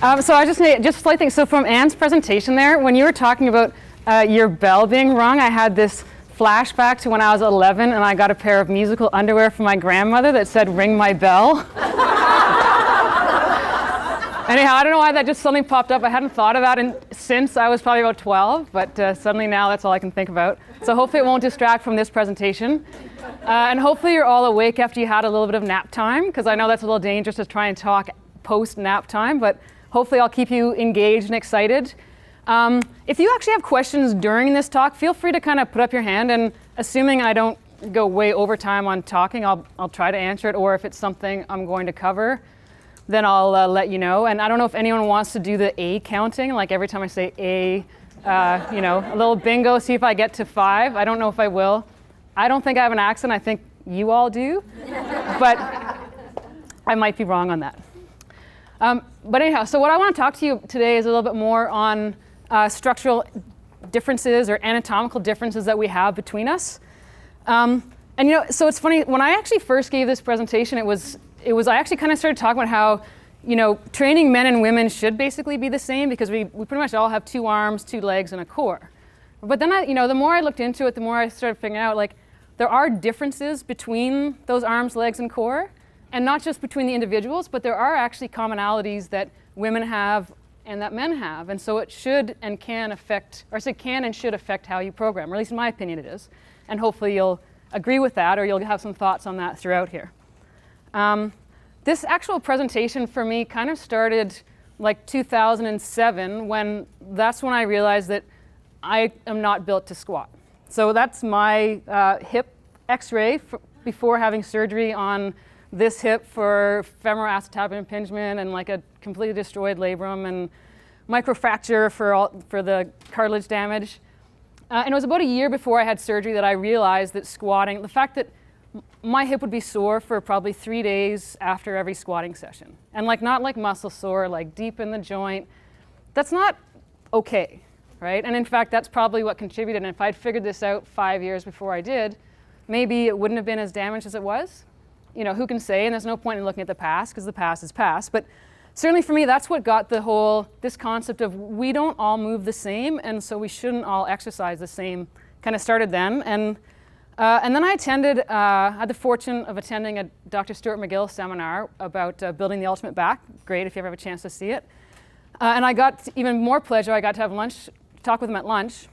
So I just a slight thing. So from Anne's presentation there, when you were talking about your bell being rung, I had this flashback to when I was 11 and I got a pair of musical underwear from my grandmother that said, "Ring my bell." Anyhow, I don't know why that just suddenly popped up. I hadn't thought of that since I was probably about 12, but suddenly now that's all I can think about. So hopefully it won't distract from this presentation. And hopefully you're all awake after you had a little bit of nap time, because I know that's a little dangerous to try and talk post-nap time, but hopefully I'll keep you engaged and excited. If you actually have questions during this talk, feel free to kind of put up your hand, and assuming I don't go way over time on talking, I'll try to answer it, or if it's something I'm going to cover, then I'll let you know. And I don't know if anyone wants to do the A counting, like every time I say A, you know, a little bingo, see if I get to 5. I don't know if I will. I don't think I have an accent. I think you all do, but I might be wrong on that. But anyhow, so what I want to talk to you today is a little bit more on structural differences or anatomical differences that we have between us. And you know, so it's funny, when I actually first gave this presentation, I actually kind of started talking about how, you know, training men and women should basically be the same, because we pretty much all have 2 arms, 2 legs, and a core. But then you know, the more I looked into it, the more I started figuring out, like, there are differences between those arms, legs, and core, and not just between the individuals, but there are actually commonalities that women have and that men have. And so it should and can affect, or I say can and should affect how you program, or at least in my opinion it is. And hopefully you'll agree with that, or you'll have some thoughts on that throughout here. This actual presentation for me kind of started like 2007, that's when I realized that I am not built to squat. So that's my hip x-ray before having surgery on this hip for femoral acetabular impingement and like a completely destroyed labrum and microfracture for the cartilage damage. And it was about a year before I had surgery that I realized that squatting, the fact that my hip would be sore for probably 3 days after every squatting session. And like not like muscle sore, like deep in the joint. That's not okay, right? And in fact, that's probably what contributed. And if I'd figured this out 5 years before I did, maybe it wouldn't have been as damaged as it was. You know, who can say? And there's no point in looking at the past, because the past is past. But certainly for me, that's what got this concept of we don't all move the same, and so we shouldn't all exercise the same, kind of started then. And then I had the fortune of attending a Dr. Stuart McGill seminar about building the ultimate back. Great if you ever have a chance to see it. And I got even more pleasure. I got to have talk with him at lunch.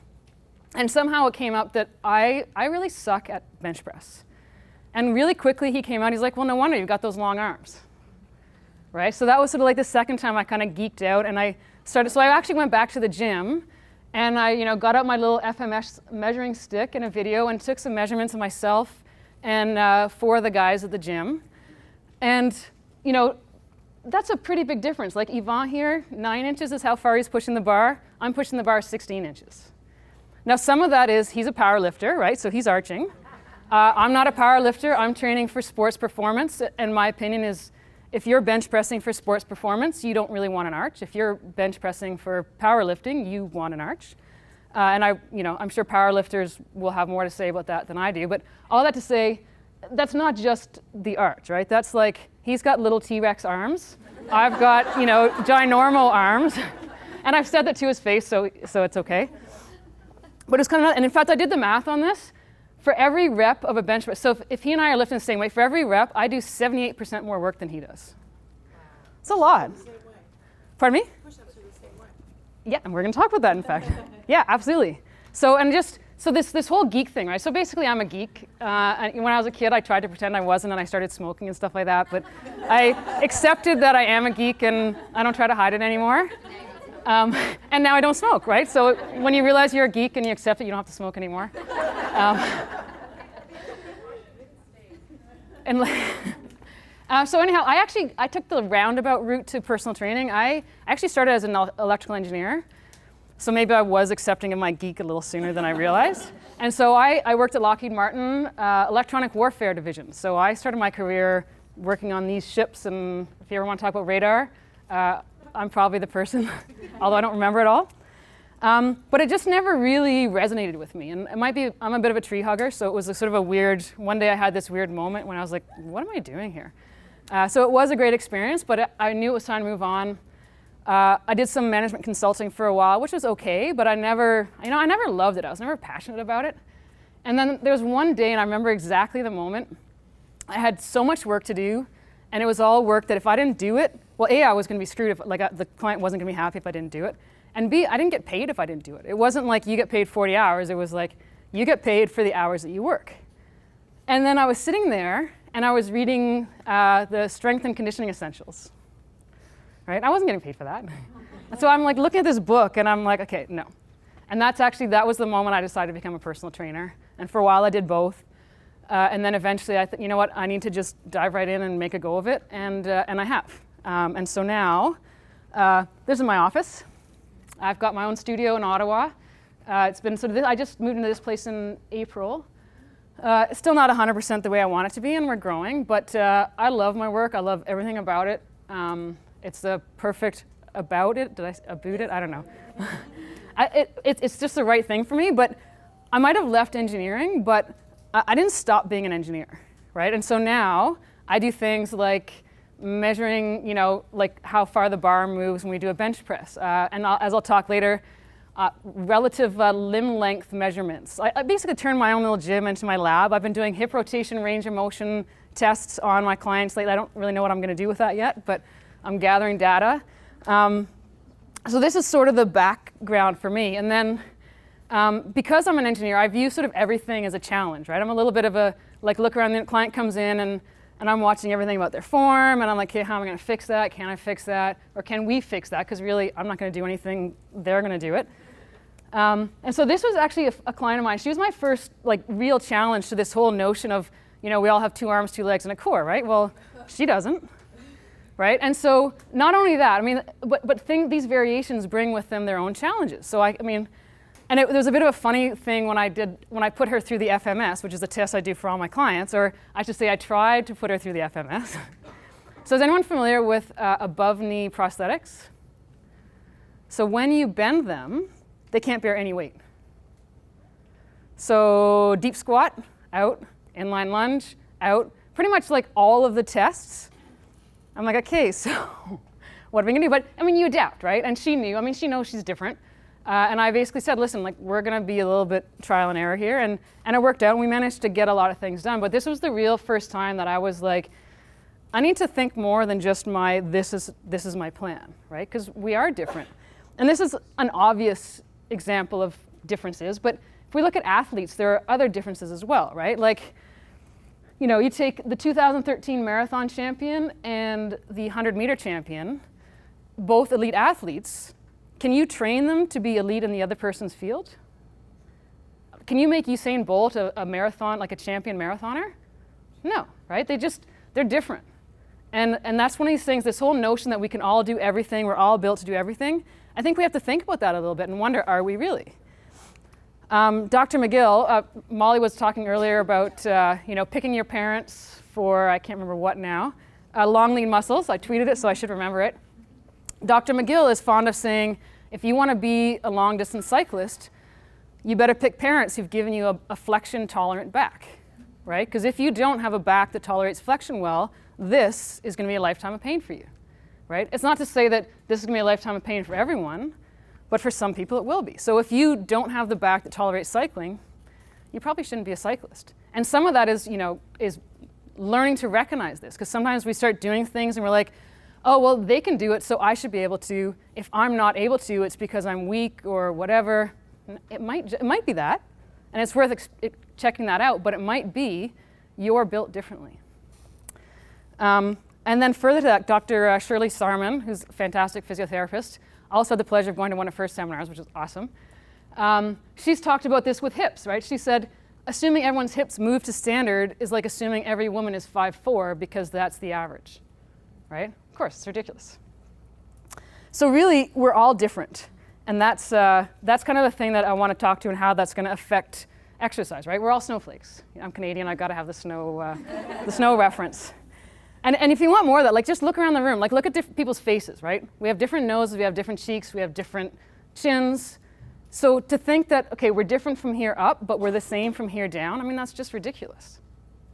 And somehow it came up that I really suck at bench press. And really quickly he came out, he's like, well, no wonder you've got those long arms, right? So that was sort of like the second time I kind of geeked out, and so I actually went back to the gym, and I, you know, got out my little FMS measuring stick in a video and took some measurements of myself and 4 of the guys at the gym. And, you know, that's a pretty big difference. Like Yvan here, 9 inches is how far he's pushing the bar. I'm pushing the bar 16 inches. Now some of that is he's a power lifter, right? So he's arching. I'm not a power lifter. I'm training for sports performance, and my opinion is if you're bench pressing for sports performance, you don't really want an arch. If you're bench pressing for powerlifting, you want an arch. And I'm sure powerlifters will have more to say about that than I do. But all that to say, that's not just the arch, right? That's like he's got little T-Rex arms. I've got, you know, ginormal arms, and I've said that to his face, so it's okay. But it's kind of, and in fact, I did the math on this. For every rep of a bench press, so if he and I are lifting the same weight, for every rep, I do 78% more work than he does. It's a lot. Pardon me? Push-ups are the same way. Yeah, and we're going to talk about that, in fact. Yeah, absolutely. So this whole geek thing, right? So basically, I'm a geek. And when I was a kid, I tried to pretend I wasn't, and I started smoking and stuff like that. But I accepted that I am a geek, and I don't try to hide it anymore. And now I don't smoke, right? So when you realize you're a geek and you accept it, you don't have to smoke anymore. So anyhow, I took the roundabout route to personal training. I actually started as an electrical engineer. So maybe I was accepting of my geek a little sooner than I realized. And so I worked at Lockheed Martin, electronic warfare division. So I started my career working on these ships, and if you ever want to talk about radar, I'm probably the person, although I don't remember it all. But it just never really resonated with me. And it might be, I'm a bit of a tree hugger, so it was a sort of a weird, one day I had this weird moment when I was like, what am I doing here? So it was a great experience, but I knew it was time to move on. I did some management consulting for a while, which was okay, but I never loved it. I was never passionate about it. And then there was one day, and I remember exactly the moment, I had so much work to do, and it was all work that if I didn't do it, well, A, I was going to be screwed if the client wasn't going to be happy if I didn't do it, and B, I didn't get paid if I didn't do it. It wasn't like you get paid 40 hours. It was like you get paid for the hours that you work. And then I was sitting there, and I was reading the Strength and Conditioning Essentials. Right? I wasn't getting paid for that. So I'm like looking at this book, and I'm like, okay, no. And that was the moment I decided to become a personal trainer. And for a while, I did both. And then eventually, I thought, you know what? I need to just dive right in and make a go of it. And I have. And so now, this is my office. I've got my own studio in Ottawa. It's been sort of I just moved into this place in April. It's still not 100% the way I want it to be, and we're growing. But I love my work. I love everything about it. It's the perfect about it. Did I about it? I don't know. It's just the right thing for me. But I might have left engineering, but I didn't stop being an engineer, right? And so now I do things like measuring, like how far the bar moves when we do a bench press. And as I'll talk later, relative limb length measurements. I basically turned my own little gym into my lab. I've been doing hip rotation, range of motion tests on my clients lately. I don't really know what I'm going to do with that yet, but I'm gathering data. So this is sort of the background for me. And then because I'm an engineer, I view sort of everything as a challenge, right? I'm a little bit of a, look around, the client comes in and I'm watching everything about their form, and I'm like, okay, how am I going to fix that? Can I fix that? Or can we fix that? Because really, I'm not going to do anything. They're going to do it. And so this was actually a client of mine. She was my first real challenge to this whole notion of, we all have 2 arms, 2 legs, and a core, right? Well, she doesn't. Right? And so not only that, but these variations bring with them their own challenges. So and there was a bit of a funny thing when I put her through the FMS, which is a test I do for all my clients, or I should say I tried to put her through the FMS. So is anyone familiar with above knee prosthetics? So when you bend them, they can't bear any weight. So deep squat, out, inline lunge, out, pretty much like all of the tests. I'm like, okay, so what are we gonna do? But you adapt, right? And she knew, she knows she's different. And I basically said, listen, we're gonna be a little bit trial and error here. And it worked out, and we managed to get a lot of things done. But this was the real first time that I was like, I need to think more than just this is my plan, right? Because we are different. And this is an obvious example of differences, but if we look at athletes, there are other differences as well, right? You take the 2013 marathon champion and the 100-meter champion, both elite athletes. Can you train them to be elite in the other person's field? Can you make Usain Bolt a marathon, like a champion marathoner? No, right? They're different. And that's one of these things, this whole notion that we can all do everything, we're all built to do everything. I think we have to think about that a little bit and wonder, are we really? Dr. McGill, Molly was talking earlier about picking your parents for, I can't remember what now, long lean muscles. I tweeted it, so I should remember it. Dr. McGill is fond of saying, if you want to be a long distance cyclist, you better pick parents who've given you a flexion tolerant back, right? Because if you don't have a back that tolerates flexion well, this is going to be a lifetime of pain for you, right? It's not to say that this is going to be a lifetime of pain for everyone, but for some people it will be. So if you don't have the back that tolerates cycling, you probably shouldn't be a cyclist. And some of that is learning to recognize this, because sometimes we start doing things and we're like, oh, well, they can do it, so I should be able to. If I'm not able to, it's because I'm weak or whatever. It might be that, and it's worth checking that out, but it might be you're built differently. And then further to that, Dr. Shirley Sarman, who's a fantastic physiotherapist, also had the pleasure of going to one of her seminars, which is awesome. She's talked about this with hips, right? She said, assuming everyone's hips move to standard is like assuming every woman is 5'4" because that's the average, right? Of course, it's ridiculous. So really, we're all different. And that's kind of the thing that I want to talk to and how that's going to affect exercise, right? We're all snowflakes. I'm Canadian, I've got to have the snow reference. And if you want more of that, just look around the room, look at people's faces, right? We have different noses, we have different cheeks, we have different chins. So to think that, okay, we're different from here up, but we're the same from here down, that's just ridiculous,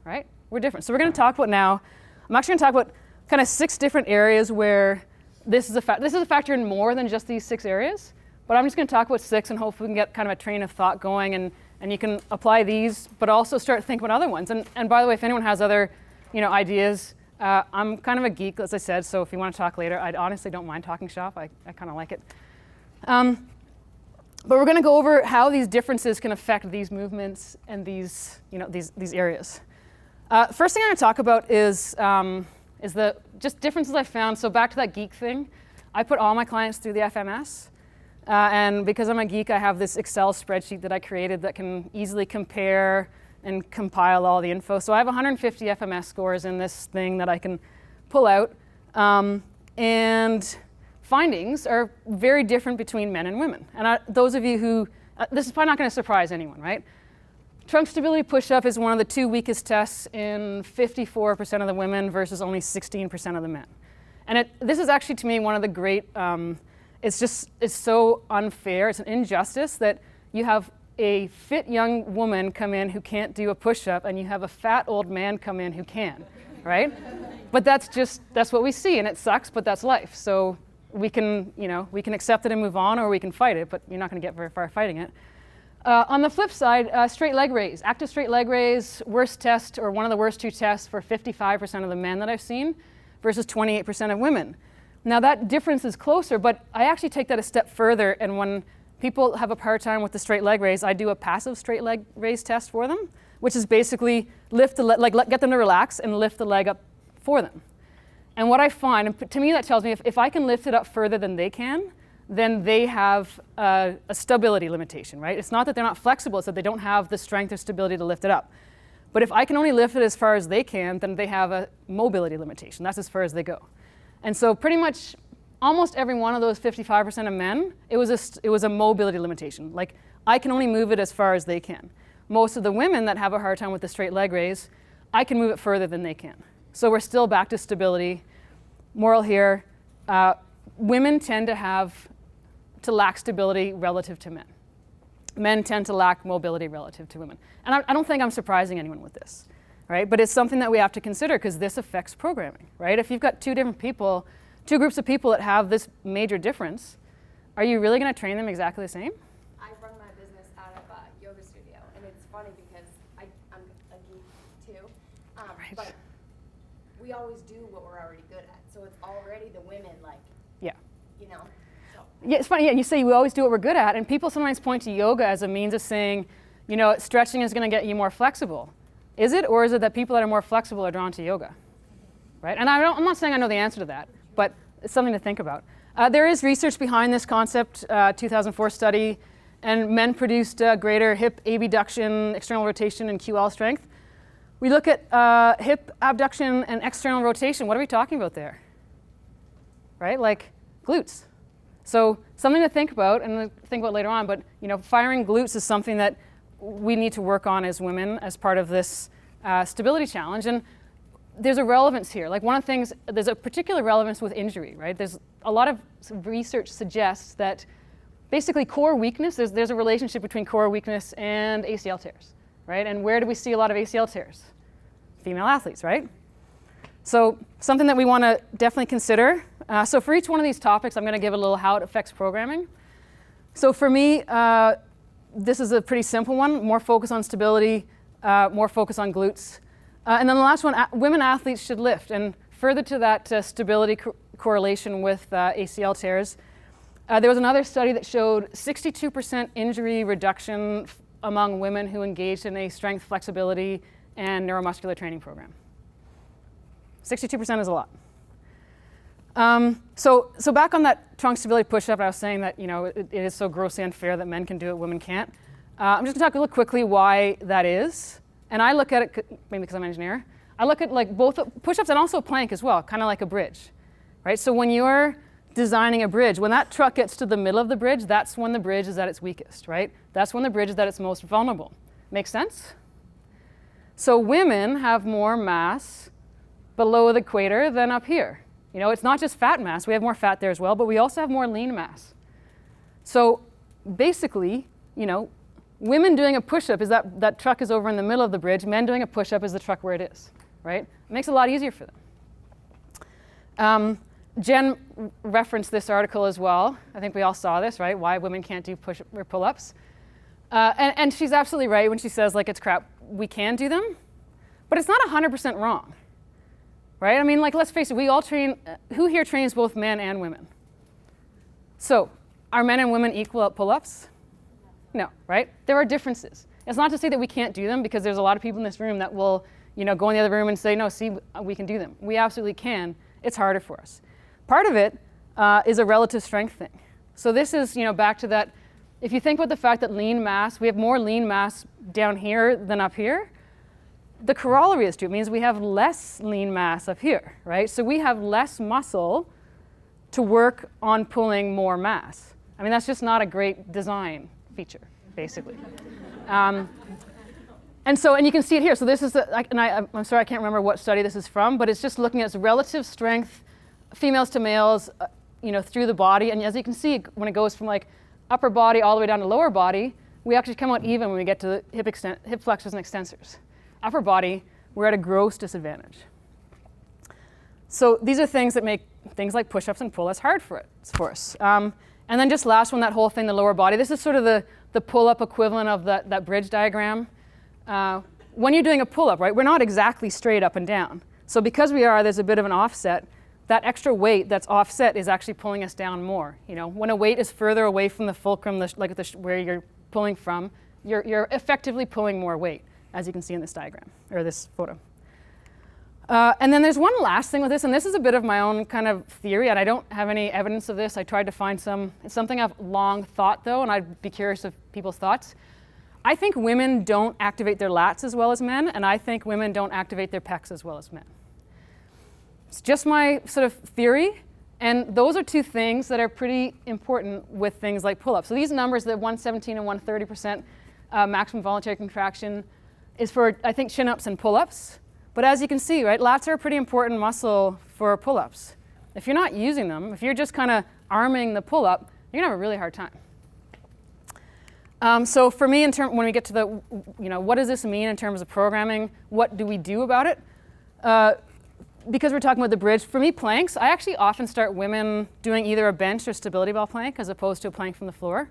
right? We're different. So we're going to talk about now, I'm actually going to talk about kind of 6 different areas where this is a factor in more than just these 6 areas, but I'm just going to talk about 6 and hopefully we can get kind of a train of thought going, and you can apply these, but also start thinking about other ones. And by the way, if anyone has other, ideas, I'm kind of a geek, as I said, so if you want to talk later, I honestly don't mind talking shop. I kind of like it. But we're going to go over how these differences can affect these movements and these areas. First thing I'm going to talk about is the just differences I found. So back to that geek thing, I put all my clients through the FMS. And because I'm a geek, I have this Excel spreadsheet that I created that can easily compare and compile all the info. So I have 150 FMS scores in this thing that I can pull out. And findings are very different between men and women. And those of you who, this is probably not going to surprise anyone, right? Trunk stability push-up is one of the 2 weakest tests in 54% of the women versus only 16% of the men. And this is actually, to me, one of the great, it's so unfair. It's an injustice that you have a fit young woman come in who can't do a push-up and you have a fat old man come in who can, right? But that's what we see, and it sucks, but that's life. So we can accept it and move on, or we can fight it, but you're not going to get very far fighting it. On the flip side, straight leg raise. Active straight leg raise, worst test, or one of the worst 2 tests for 55% of the men that I've seen versus 28% of women. Now that difference is closer, but I actually take that a step further, and when people have a hard time with the straight leg raise, I do a passive straight leg raise test for them, which is basically lift the leg, get them to relax and lift the leg up for them. And what I find, and to me that tells me if I can lift it up further than they can, then they have a stability limitation, right? It's not that they're not flexible, it's that they don't have the strength or stability to lift it up. But if I can only lift it as far as they can, then they have a mobility limitation. That's as far as they go. And so pretty much almost every one of those 55% of men, it was a mobility limitation. Like, I can only move it as far as they can. Most of the women that have a hard time with the straight leg raise, I can move it further than they can. So we're still back to stability. Moral here, women tend to lack stability relative to men. Men tend to lack mobility relative to women. And I don't think I'm surprising anyone with this, right? But it's something that we have to consider because this affects programming, right? If you've got 2 groups of people that have this major difference, are you really going to train them exactly the same? I run my business out of a yoga studio, and it's funny because I'm a geek too. Right. But we always do what we're already good at. So it's already the women, like, yeah. So. Yeah, it's funny. Yeah, you say we always do what we're good at, and people sometimes point to yoga as a means of saying, stretching is going to get you more flexible. Is it, or is it that people that are more flexible are drawn to yoga, right? And I'm not saying I know the answer to that, but it's something to think about. There is research behind this concept, 2004 study, and men produced greater hip abduction, external rotation, and QL strength. We look at hip abduction and external rotation. What are we talking about there? Right, like glutes. So something to think about and think about later on, but firing glutes is something that we need to work on as women as part of this stability challenge. And there's a relevance here. Like one of the things, there's a particular relevance with injury, right? There's a lot of research suggests that basically core weakness, there's a relationship between core weakness and ACL tears, right? And where do we see a lot of ACL tears? Female athletes, right? So something that we want to definitely consider. So for each one of these topics, I'm going to give a little how it affects programming. So for me, this is a pretty simple one, more focus on stability, more focus on glutes. And then the last one, women athletes should lift. And further to that stability correlation with ACL tears, there was another study that showed 62% injury reduction among women who engaged in a strength, flexibility, and neuromuscular training program. 62% is a lot. So back on that trunk stability push-up, I was saying that it is so grossly unfair that men can do it, women can't. I'm just going to talk a little quickly why that is. And I look at it, maybe because I'm an engineer, I look at like both push-ups and also plank as well, kind of like a bridge, right? So when you're designing a bridge, when that truck gets to the middle of the bridge, that's when the bridge is at its weakest, right? That's when the bridge is at its most vulnerable. Make sense? So women have more mass below the equator than up here. It's not just fat mass, we have more fat there as well, but we also have more lean mass. So basically, women doing a push-up is that truck is over in the middle of the bridge. Men doing a push-up is the truck where it is, right? It makes it a lot easier for them. Jen referenced this article as well. I think we all saw this, right? Why women can't do push or pull-ups. And she's absolutely right when she says, like, it's crap. We can do them, but it's not 100% wrong, right? I mean, like, let's face it, we all train, who here trains both men and women? So, are men and women equal at pull-ups? No, right? There are differences. It's not to say that we can't do them, because there's a lot of people in this room that will, go in the other room and say, no, see, we can do them. We absolutely can. It's harder for us. Part of it is a relative strength thing. So this is, back to that, if you think about the fact that lean mass, we have more lean mass down here than up here, the corollary is true. It means we have less lean mass up here, right? So we have less muscle to work on pulling more mass. I mean, that's just not a great design feature, basically. And you can see it here. So this is, I'm sorry, I can't remember what study this is from, but it's just looking at relative strength, females to males, through the body. And as you can see, when it goes from like upper body all the way down to lower body, we actually come out even when we get to the hip flexors and extensors. Upper body, we're at a gross disadvantage. So these are things that make things like push-ups and pull-ups hard for us. And then just last one, that whole thing, the lower body. This is sort of the pull-up equivalent of that bridge diagram. When you're doing a pull-up, right, we're not exactly straight up and down. So because there's a bit of an offset, that extra weight that's offset is actually pulling us down more. When a weight is further away from the fulcrum, where you're pulling from, you're effectively pulling more weight, as you can see in this diagram, or this photo. And then there's one last thing with this, and this is a bit of my own kind of theory, and I don't have any evidence of this. I tried to find some. It's something I've long thought, though, and I'd be curious of people's thoughts. I think women don't activate their lats as well as men, and I think women don't activate their pecs as well as men. It's just my sort of theory, and those are two things that are pretty important with things like pull-ups. So these numbers, the 117 and 130% maximum voluntary contraction, is for, I think, chin-ups and pull-ups. But as you can see, right, lats are a pretty important muscle for pull-ups. If you're not using them, if you're just kind of arming the pull-up, you're gonna have a really hard time. So for me, when we get to the, what does this mean in terms of programming? What do we do about it? Because we're talking about the bridge, for me, planks, I actually often start women doing either a bench or stability ball plank as opposed to a plank from the floor.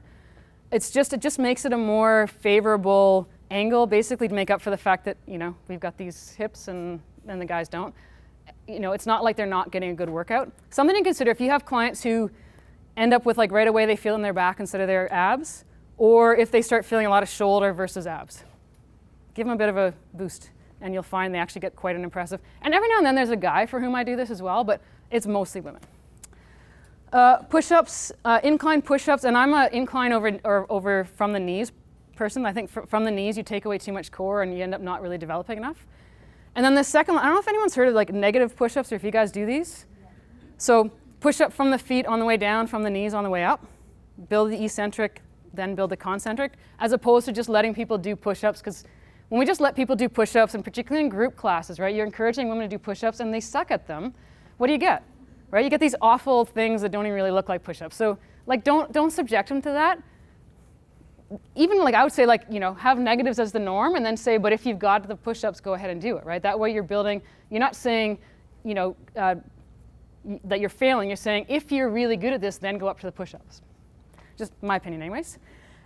It just makes it a more favorable angle, basically to make up for the fact that, we've got these hips and the guys don't. It's not like they're not getting a good workout. Something to consider if you have clients who end up with, like, right away they feel in their back instead of their abs, or if they start feeling a lot of shoulder versus abs. Give them a bit of a boost, and you'll find they actually get quite an impressive. And every now and then there's a guy for whom I do this as well, but it's mostly women. Push-ups, incline push-ups, and I'm an incline over from the knees person. I think from the knees you take away too much core and you end up not really developing enough. And then the second one, I don't know if anyone's heard of like negative push-ups or if you guys do these. So push up from the feet on the way down, from the knees on the way up. Build the eccentric, then build the concentric, as opposed to just letting people do push-ups, because when we just let people do push-ups, and particularly in group classes, right, you're encouraging women to do push-ups and they suck at them. What do you get? Right? You get these awful things that don't even really look like push-ups. So like don't subject them to that. Even like I would say, like, have negatives as the norm, and then say, but if you've got the push-ups, go ahead and do it, right? That way you're building, you're not saying, that you're failing. You're saying, if you're really good at this, then go up to the push-ups. Just my opinion anyways.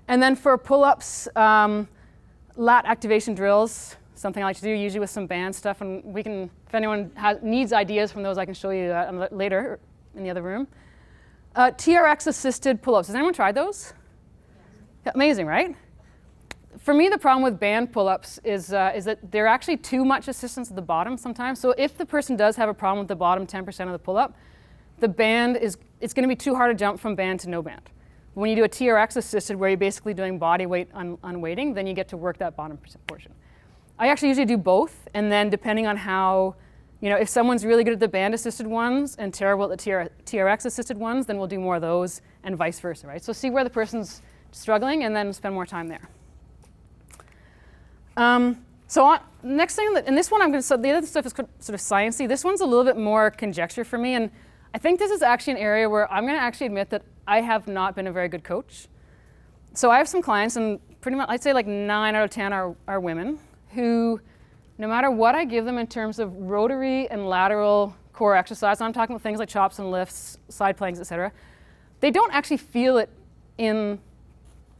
And then for pull-ups, lat activation drills, something I like to do, usually with some band stuff, and we can, if anyone needs ideas from those, I can show you later in the other room. TRX-assisted pull-ups. Has anyone tried those? Amazing, right? For me, the problem with band pull-ups is that they're actually too much assistance at the bottom sometimes. So if the person does have a problem with the bottom 10% of the pull-up, the band it's going to be too hard to jump from band to no band. When you do a TRX assisted, where you're basically doing body weight unweighting, then you get to work that bottom portion. I actually usually do both, and then depending on how, if someone's really good at the band assisted ones and terrible at the TRX assisted ones, then we'll do more of those, and vice versa, right? So see where the person's struggling, and then spend more time there. Next thing, and this one so the other stuff is sort of sciencey. This one's a little bit more conjecture for me, and I think this is actually an area where I'm going to actually admit that I have not been a very good coach. So I have some clients, and pretty much I'd say like 9 out of 10 are women who, no matter what I give them in terms of rotary and lateral core exercise, I'm talking about things like chops and lifts, side planks, etc. They don't actually feel it in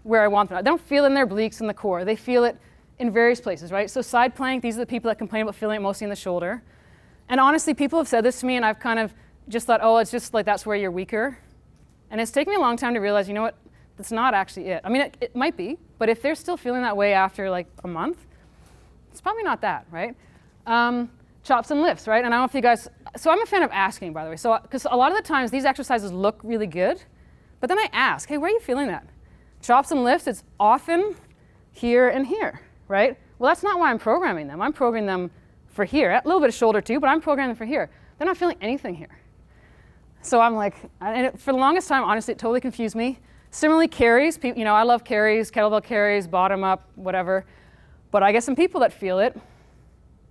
where I want them. They don't feel it in their obliques and the core. They feel it in various places, right? So side plank, these are the people that complain about feeling it mostly in the shoulder. And honestly, people have said this to me, and I've kind of just thought, oh, it's just like that's where you're weaker. And it's taken me a long time to realize, you know what, that's not actually it. I mean, it might be, but if they're still feeling that way after like a month, it's probably not that, right? Chops and lifts, right? And I don't know if you guys, so I'm a fan of asking, by the way. So, because a lot of the times these exercises look really good, but then I ask, hey, where are you feeling that? Chops and lifts, it's often here and here, right? Well, that's not why I'm programming them. I'm programming them for here, a little bit of shoulder too, but I'm programming them for here. They're not feeling anything here. So I'm like, and for the longest time, honestly, it totally confused me. Similarly, carries, you know, I love carries, kettlebell carries, bottom up, whatever. But I get some people that feel it,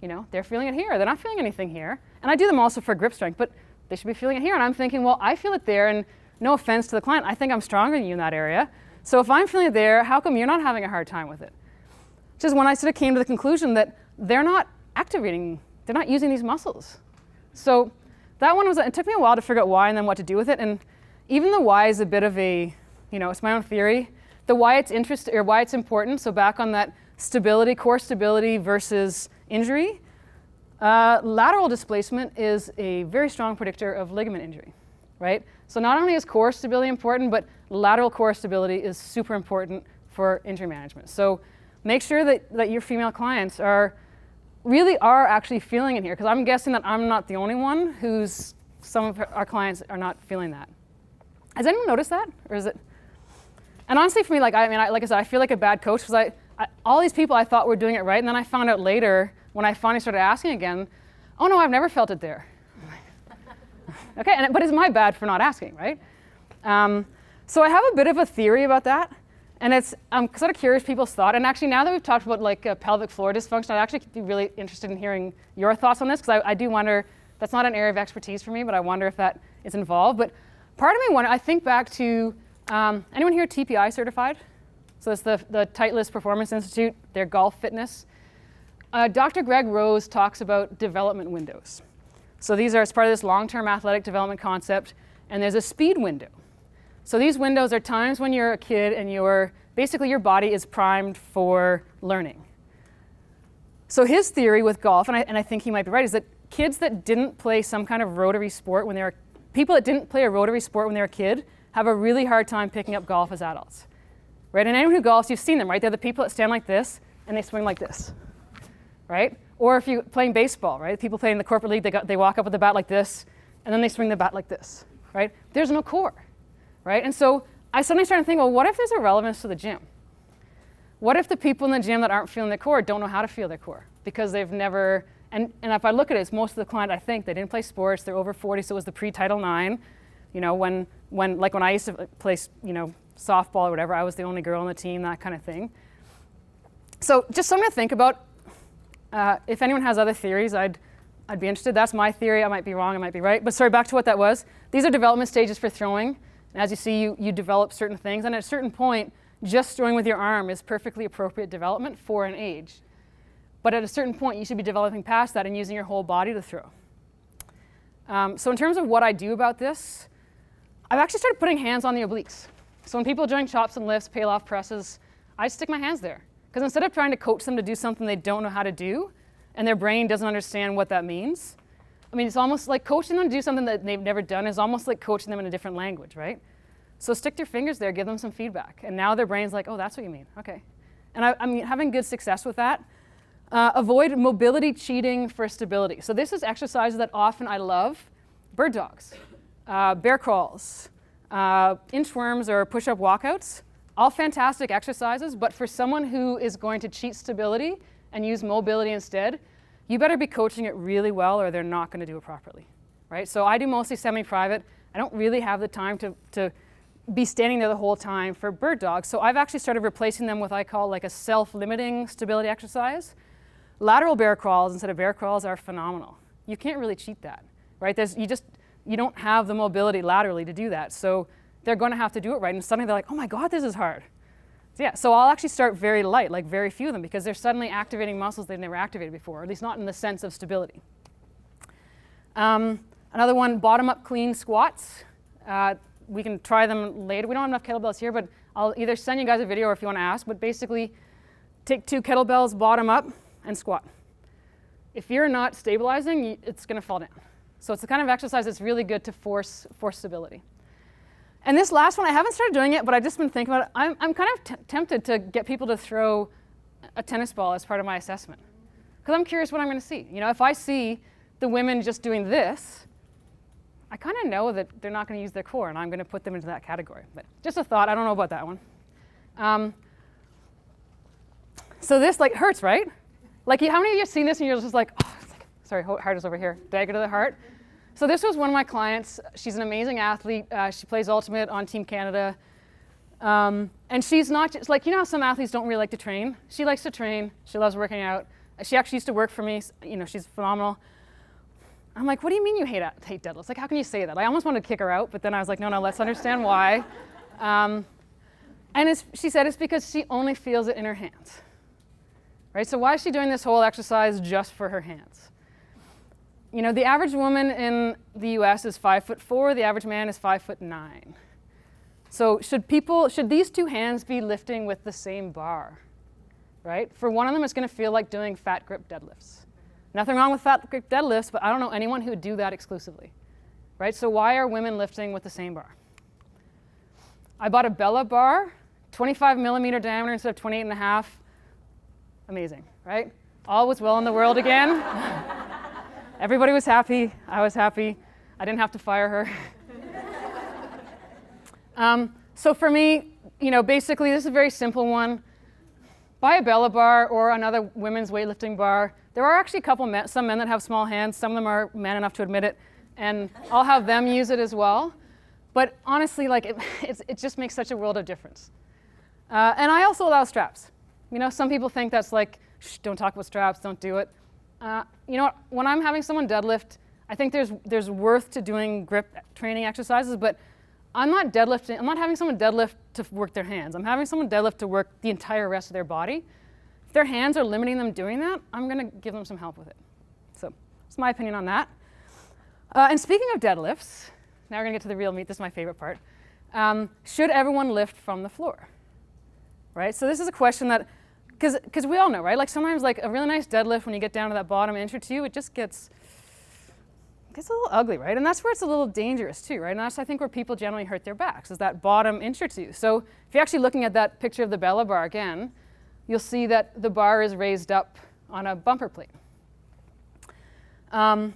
you know, they're feeling it here. They're not feeling anything here. And I do them also for grip strength, but they should be feeling it here. And I'm thinking, well, I feel it there, and no offense to the client, I think I'm stronger than you in that area. So if I'm feeling it there, how come you're not having a hard time with it? Which is when I sort of came to the conclusion that they're not activating, they're not using these muscles. So that one was, it took me a while to figure out why and then what to do with it. And even the why is a bit of a, you know, it's my own theory. The why it's interesting, or why it's important, so back on that stability, core stability versus injury, lateral displacement is a very strong predictor of ligament injury, right? So not only is core stability important, but lateral core stability is super important for injury management. So make sure that your female clients really are actually feeling it here, because I'm guessing that I'm not the only one who's, some of our clients are not feeling that. Has anyone noticed that, or is it? And honestly, for me, like I said, I feel like a bad coach, because all these people I thought were doing it right, and then I found out later when I finally started asking again, oh no, I've never felt it there. Okay, but it's my bad for not asking, right? So I have a bit of a theory about that, and I'm sort of curious people's thought. And actually, now that we've talked about like pelvic floor dysfunction, I'd actually be really interested in hearing your thoughts on this, because I do wonder, that's not an area of expertise for me, but I wonder if that is involved. But part of me I think back to, anyone here TPI certified? So it's the Titleist Performance Institute, their golf fitness. Dr. Greg Rose talks about development windows. So these are as part of this long-term athletic development concept, and there's a speed window. So these windows are times when you're a kid and basically your body is primed for learning. So his theory with golf, and I think he might be right, is that kids that didn't play some kind of rotary sport people that didn't play a rotary sport when they were a kid have a really hard time picking up golf as adults. Right? And anyone who golfs, you've seen them, right? They're the people that stand like this and they swing like this, right? Or if you're playing baseball, right? People playing in the corporate league, they walk up with the bat like this, and then they swing the bat like this, right? There's no core, right? And so I suddenly started to think, well, what if there's a relevance to the gym? What if the people in the gym that aren't feeling their core don't know how to feel their core? Because they've never, and if I look at it, it's most of the client, I think, they didn't play sports, they're over 40, so it was the pre-Title IX. You know, when I used to play, you know, softball or whatever, I was the only girl on the team, that kind of thing. So just something to think about. If anyone has other theories, I'd be interested. That's my theory. I might be wrong, I might be right. But sorry, back to what that was. These are development stages for throwing. And as you see, you develop certain things. And at a certain point, just throwing with your arm is perfectly appropriate development for an age. But at a certain point, you should be developing past that and using your whole body to throw. So in terms of what I do about this, I've actually started putting hands on the obliques. So when people are doing chops and lifts, peel-off presses, I stick my hands there. Because instead of trying to coach them to do something they don't know how to do, and their brain doesn't understand what that means, I mean, it's almost like coaching them to do something that they've never done is almost like coaching them in a different language, right? So stick your fingers there, give them some feedback. And now their brain's like, oh, that's what you mean, okay. And I'm having good success with that. Avoid mobility cheating for stability. So this is exercises that often I love. Bird dogs, bear crawls, inchworms or push-up walkouts. All fantastic exercises, but for someone who is going to cheat stability and use mobility instead, you better be coaching it really well or they're not going to do it properly, right? So I do mostly semi-private. I don't really have the time to be standing there the whole time for bird dogs. So I've actually started replacing them with what I call like a self-limiting stability exercise. Lateral bear crawls instead of bear crawls are phenomenal. You can't really cheat that, right? You don't have the mobility laterally to do that. So they're going to have to do it right. And suddenly they're like, oh my God, this is hard. So yeah, so I'll actually start very light, like very few of them, because they're suddenly activating muscles they've never activated before, or at least not in the sense of stability. Another one, bottom-up clean squats. We can try them later. We don't have enough kettlebells here, but I'll either send you guys a video or if you want to ask. But basically, take 2 kettlebells, bottom up, and squat. If you're not stabilizing, it's going to fall down. So it's the kind of exercise that's really good to force stability. And this last one, I haven't started doing it, but I've just been thinking about it. I'm kind of tempted to get people to throw a tennis ball as part of my assessment. Because I'm curious what I'm going to see. You know, if I see the women just doing this, I kind of know that they're not going to use their core, and I'm going to put them into that category. But just a thought. I don't know about that one. So this like hurts, right? Like, how many of you have seen this and you're just like, oh, it's like, sorry, heart is over here. Dagger to the heart. So this was one of my clients. She's an amazing athlete. She plays Ultimate on Team Canada. And she's not just like, you know how some athletes don't really like to train? She likes to train. She loves working out. She actually used to work for me. You know, she's phenomenal. I'm like, what do you mean you hate deadlifts? Like, how can you say that? I almost wanted to kick her out, but then I was like, no, let's understand why. And she said it's because she only feels it in her hands. Right? So why is she doing this whole exercise just for her hands? You know, the average woman in the US is 5'4", the average man is 5'9". So should these 2 hands be lifting with the same bar? Right? For one of them, it's going to feel like doing fat grip deadlifts. Nothing wrong with fat grip deadlifts, but I don't know anyone who would do that exclusively. Right? So why are women lifting with the same bar? I bought a Bella bar, 25 millimeter diameter instead of 28.5. Amazing, right? All was well in the world again. Everybody was happy. I was happy. I didn't have to fire her. So for me, you know, basically this is a very simple one. Buy a Bella bar or another women's weightlifting bar. There are actually some men that have small hands. Some of them are man enough to admit it, and I'll have them use it as well. But honestly, like it just makes such a world of difference. And I also allow straps. You know, some people think that's like, shh, don't talk about straps, don't do it. You know what, when I'm having someone deadlift, I think there's worth to doing grip training exercises, but I'm not having someone deadlift to work their hands. I'm having someone deadlift to work the entire rest of their body. If their hands are limiting them doing that, I'm going to give them some help with it. So that's my opinion on that. And speaking of deadlifts, now we're going to get to the real meat. This is my favorite part. Should everyone lift from the floor? Right? So this is a question that, because we all know, right? Like sometimes like a really nice deadlift, when you get down to that bottom inch or two, it just gets a little ugly, right? And that's where it's a little dangerous too, right? And that's, I think, where people generally hurt their backs, is that bottom inch or two. So if you're actually looking at that picture of the Bella bar again, you'll see that the bar is raised up on a bumper plate. And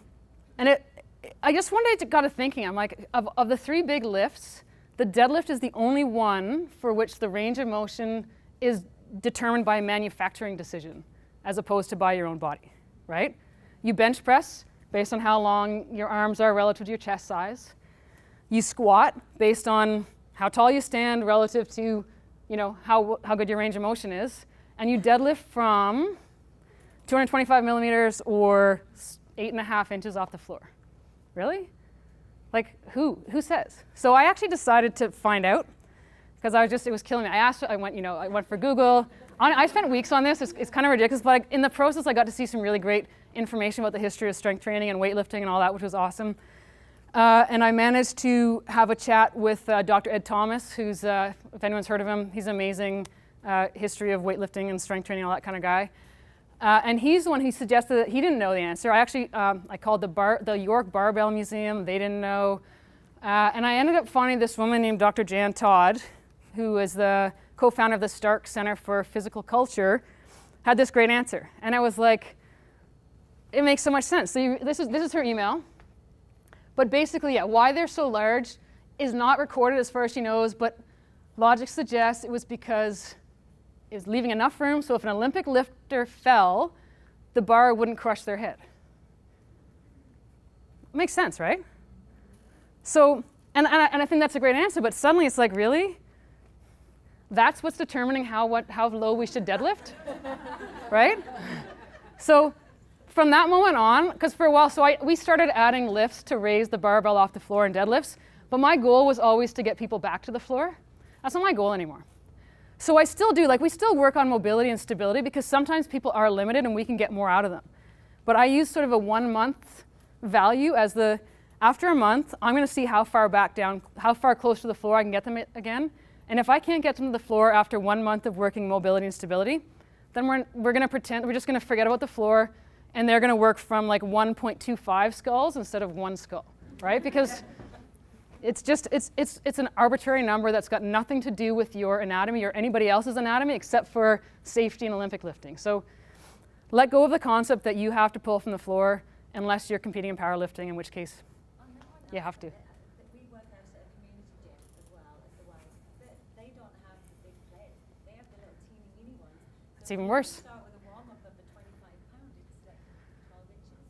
I just one day got to thinking, I'm like, of the 3 big lifts, the deadlift is the only one for which the range of motion is determined by a manufacturing decision as opposed to by your own body, right? You bench press based on how long your arms are relative to your chest size. You squat based on how tall you stand relative to, you know, how good your range of motion is. And you deadlift from 225 millimeters or 8.5 inches off the floor. Really? Like, who says? So I actually decided to find out, because it was killing me. I went for Google. I spent weeks on this. It's kind of ridiculous, but in the process, I got to see some really great information about the history of strength training and weightlifting and all that, which was awesome. And I managed to have a chat with Dr. Ed Thomas, who's, if anyone's heard of him, he's an amazing history of weightlifting and strength training, all that kind of guy. And he's the one who suggested that he didn't know the answer. I called the York Barbell Museum. They didn't know. And I ended up finding this woman named Dr. Jan Todd, who is the co-founder of the Stark Center for Physical Culture, had this great answer. And I was like, it makes so much sense. So this is her email. But basically, yeah, why they're so large is not recorded as far as she knows, but logic suggests it was because it was leaving enough room so if an Olympic lifter fell, the bar wouldn't crush their head. Makes sense, right? So, and I think that's a great answer, but suddenly it's like, really? That's what's determining how low we should deadlift, right? So from that moment on, because for a while, we started adding lifts to raise the barbell off the floor in deadlifts, but my goal was always to get people back to the floor. That's not my goal anymore. So I still do, we still work on mobility and stability because sometimes people are limited and we can get more out of them. But I use sort of a 1 month value as after a month, I'm going to see how far back down, how far close to the floor I can get them again. And if I can't get them to the floor after 1 month of working mobility and stability, then we're going to pretend, we're just going to forget about the floor, and they're going to work from like 1.25 skulls instead of 1 skull, right? Because it's an arbitrary number that's got nothing to do with your anatomy or anybody else's anatomy except for safety in Olympic lifting. So let go of the concept that you have to pull from the floor unless you're competing in powerlifting, in which case you have to. We work out at a community gym as well as the wives, but they don't have the big plates. They have the little teeny weeny ones. It's even worse. Start with a warm-up of a 25-pound, it's like 12 inches.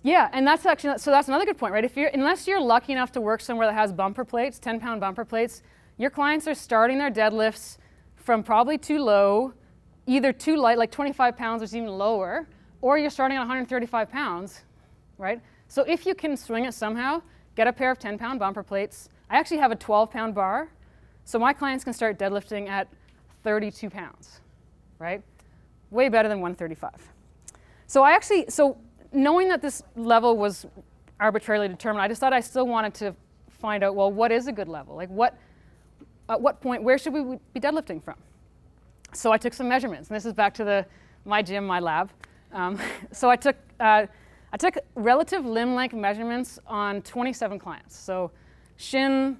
Yeah, and that's actually, so that's another good point, right? Unless you're lucky enough to work somewhere that has bumper plates, 10-pound bumper plates, your clients are starting their deadlifts from probably too low, either too light, like 25 pounds or even lower, or you're starting at 135 pounds, right? So if you can swing it somehow, get a pair of 10-pound bumper plates. I actually have a 12-pound bar, so my clients can start deadlifting at 32 pounds, right? Way better than 135. So knowing that this level was arbitrarily determined, I decided I still wanted to find out, well, what is a good level? Like at what point, where should we be deadlifting from? So I took some measurements, and this is back to my gym, my lab. So I took relative limb length measurements on 27 clients. So shin,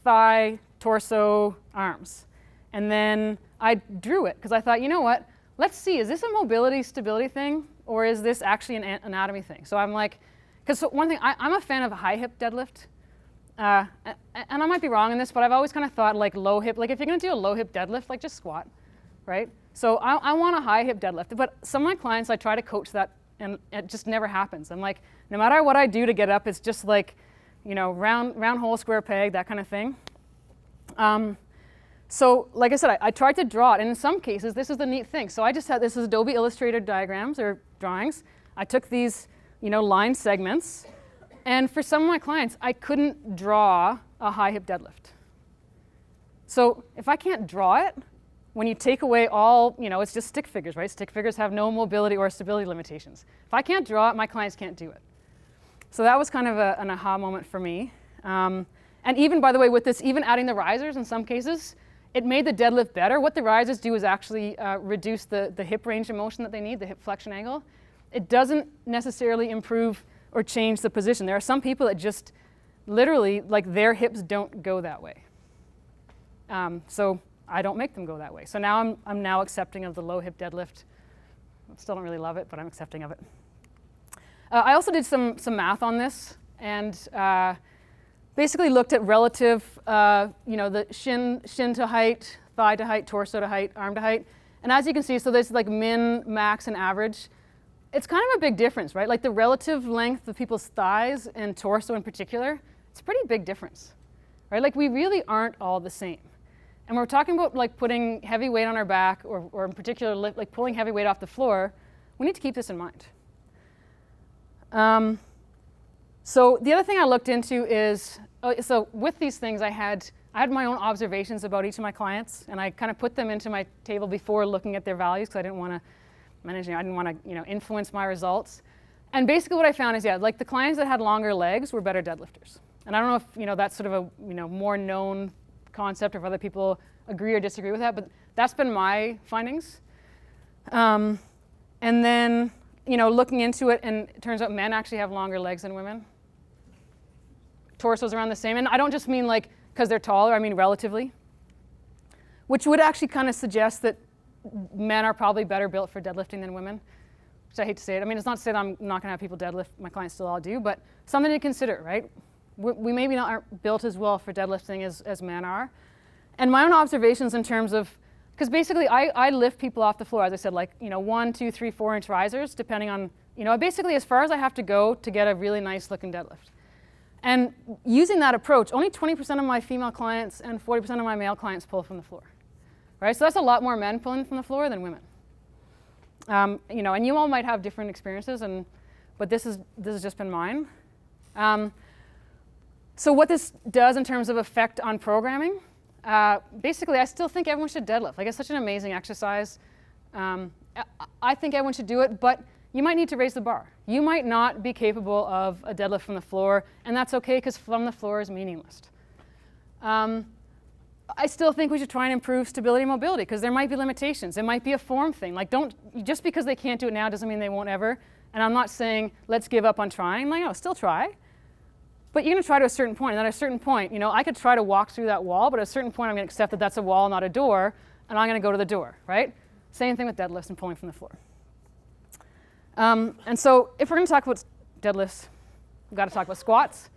thigh, torso, arms. And then I drew it, because I thought, you know what? Let's see, is this a mobility, stability thing, or is this actually an anatomy thing? So I'm like, because one thing, I'm a fan of a high hip deadlift. And I might be wrong in this, but I've always kind of thought like low hip, like if you're going to do a low hip deadlift, like just squat, right? So I want a high hip deadlift. But some of my clients, I try to coach that, and it just never happens. I'm like, no matter what I do to get up, it's just like, you know, round hole, square peg, that kind of thing. So like I said, I tried to draw it, and in some cases, this is the neat thing. So I just had, this is Adobe Illustrator diagrams or drawings. I took these, you know, line segments, and for some of my clients, I couldn't draw a high hip deadlift. So if I can't draw it, when you take away all, you know, it's just stick figures, right? Stick figures have no mobility or stability limitations. If I can't draw it, my clients can't do it. So that was kind of an aha moment for me. And even, by the way, with this, even adding the risers in some cases, it made the deadlift better. What the risers do is actually reduce the hip range of motion that they need, the hip flexion angle. It doesn't necessarily improve or change the position. There are some people that just literally, like their hips don't go that way. So I don't make them go that way. So now I'm now accepting of the low hip deadlift. I still don't really love it, but I'm accepting of it. I also did some math on this, and basically looked at relative, you know, the shin to height, thigh to height, torso to height, arm to height. And as you can see, so there's like min, max, and average. It's kind of a big difference, right? Like the relative length of people's thighs and torso in particular, it's a pretty big difference, right? Like we really aren't all the same. And when we're talking about like putting heavy weight on our back, or in particular like pulling heavy weight off the floor, we need to keep this in mind. So the other thing I looked into is, so with these things I had my own observations about each of my clients, and I kind of put them into my table before looking at their values, because I didn't want to manage, I didn't want to, you know, influence my results. And basically what I found is, yeah, like the clients that had longer legs were better deadlifters. And I don't know if, you know, that's sort of a, you know, more known concept, or if other people agree or disagree with that, but that's been my findings. And then, you know, looking into it, and it turns out men actually have longer legs than women. Torsos around the same, and I don't just mean like because they're taller, I mean relatively, which would actually kind of suggest that men are probably better built for deadlifting than women, which I hate to say it. I mean, it's not to say that I'm not going to have people deadlift, my clients still all do, but something to consider, right? We maybe not aren't built as well for deadlifting as men are. And my own observations in terms of, because basically I lift people off the floor, as I said, like, you know, 1, 2, 3, 4-inch risers, depending on, you know, basically as far as I have to go to get a really nice looking deadlift. And using that approach, only 20% of my female clients and 40% of my male clients pull from the floor, right? So that's a lot more men pulling from the floor than women. You know, and you all might have different experiences, but this has just been mine. So what this does in terms of effect on programming, basically I still think everyone should deadlift. Like, it's such an amazing exercise. I think everyone should do it, but you might need to raise the bar. You might not be capable of a deadlift from the floor, and that's okay because from the floor is meaningless. I still think we should try and improve stability and mobility because there might be limitations. It might be a form thing. Like just because they can't do it now doesn't mean they won't ever. And I'm not saying let's give up on trying. Like, no, still try. But you're going to try to a certain point. And at a certain point, I could try to walk through that wall, but at a certain point I'm going to accept that that's a wall, not a door, and I'm going to go to the door, right? Same thing with deadlifts and pulling from the floor. And so if we're going to talk about deadlifts, we've got to talk about squats.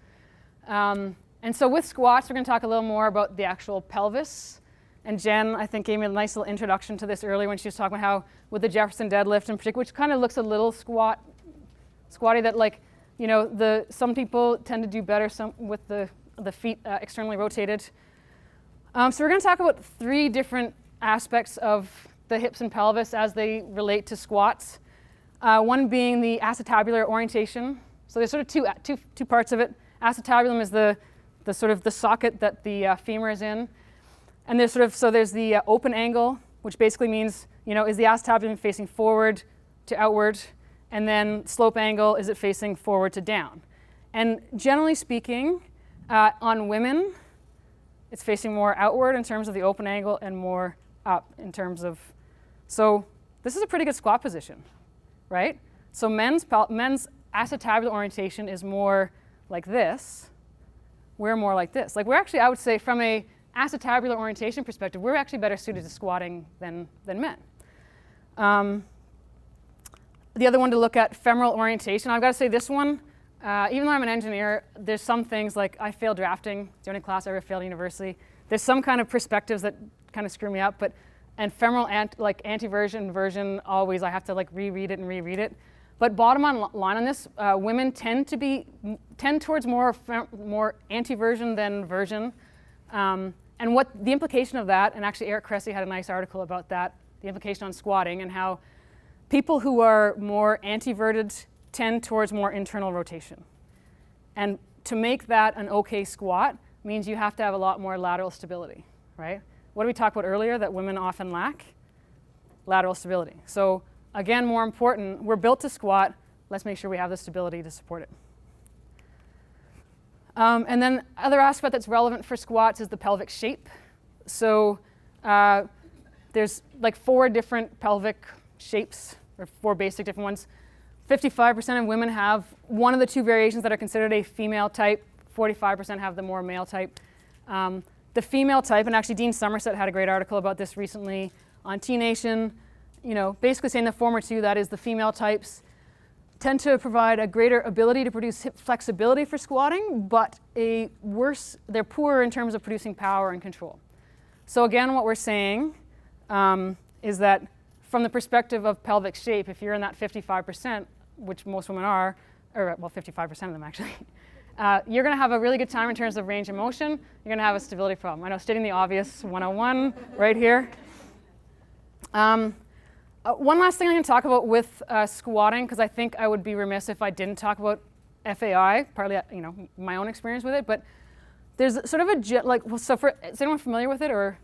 And so with squats, we're going to talk a little more about the actual pelvis. And Jen, I think, gave me a nice little introduction to this earlier when she was talking about how with the Jefferson deadlift in particular, which kind of looks a little squatty, that like, some people tend to do better with the feet externally rotated. So we're going to talk about 3 different aspects of the hips and pelvis as they relate to squats. One being the acetabular orientation. So there's sort of two parts of it. Acetabulum is the sort of the socket that the femur is in. And there's there's the open angle, which basically means, is the acetabulum facing forward to outward? And then slope angle, is it facing forward to down? And generally speaking, on women, it's facing more outward in terms of the open angle and more up in terms of, so this is a pretty good squat position, right? So men's acetabular orientation is more like this. We're more like this. Like we're actually, I would say from a acetabular orientation perspective, we're actually better suited to squatting than men. The other one to look at, femoral orientation. I've got to say this one, even though I'm an engineer, there's some things like I failed drafting. It's the only class I ever failed in university. There's some kind of perspectives that kind of screw me up, and femoral anteversion, version, always I have to like reread it and reread it. But bottom line on this, women tend towards more anteversion than version. And what the implication of that, and actually 𝐟𝐞𝐬𝐿 had a nice article about that, the implication on squatting and how people who are more anteverted tend towards more internal rotation. And to make that an okay squat means you have to have a lot more lateral stability, right? What did we talk about earlier that women often lack? Lateral stability. So again, more important, we're built to squat. Let's make sure we have the stability to support it. And then other aspect that's relevant for squats is the pelvic shape. So there's like 4 different pelvic shapes, or 4 basic different ones. 55% of women have one of the 2 variations that are considered a female type. 45% have the more male type. The female type, and actually Dean Somerset had a great article about this recently on T-Nation, basically saying the former 2, that is the female types, tend to provide a greater ability to produce hip flexibility for squatting, but they're poorer in terms of producing power and control. So again, what we're saying is that from the perspective of pelvic shape, if you're in that 55%, which most women are, or well, 55% of them actually, you're going to have a really good time in terms of range of motion. You're going to have a stability problem. I know, stating the obvious 101 right here. One last thing I'm going to talk about with squatting, because I think I would be remiss if I didn't talk about FAI, partly my own experience with it, but there's sort of is anyone familiar with it, or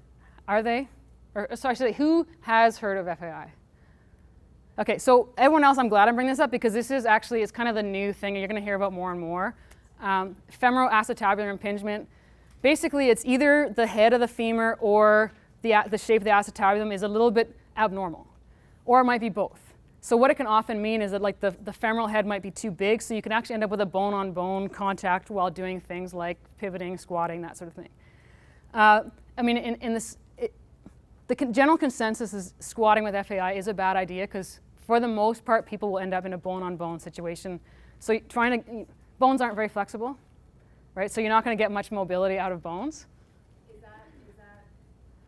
are they? Or sorry, I should say, who has heard of FAI? Okay, so everyone else, I'm glad I'm bringing this up because this is actually, it's kind of the new thing and you're going to hear about more and more. Femoral acetabular impingement. Basically, it's either the head of the femur or the shape of the acetabulum is a little bit abnormal, or it might be both. So what it can often mean is that like the femoral head might be too big, so you can actually end up with a bone-on-bone contact while doing things like pivoting, squatting, that sort of thing. I mean, the general consensus is squatting with FAI is a bad idea because for the most part, people will end up in a bone-on-bone situation. So bones aren't very flexible, right? So you're not going to get much mobility out of bones. Is that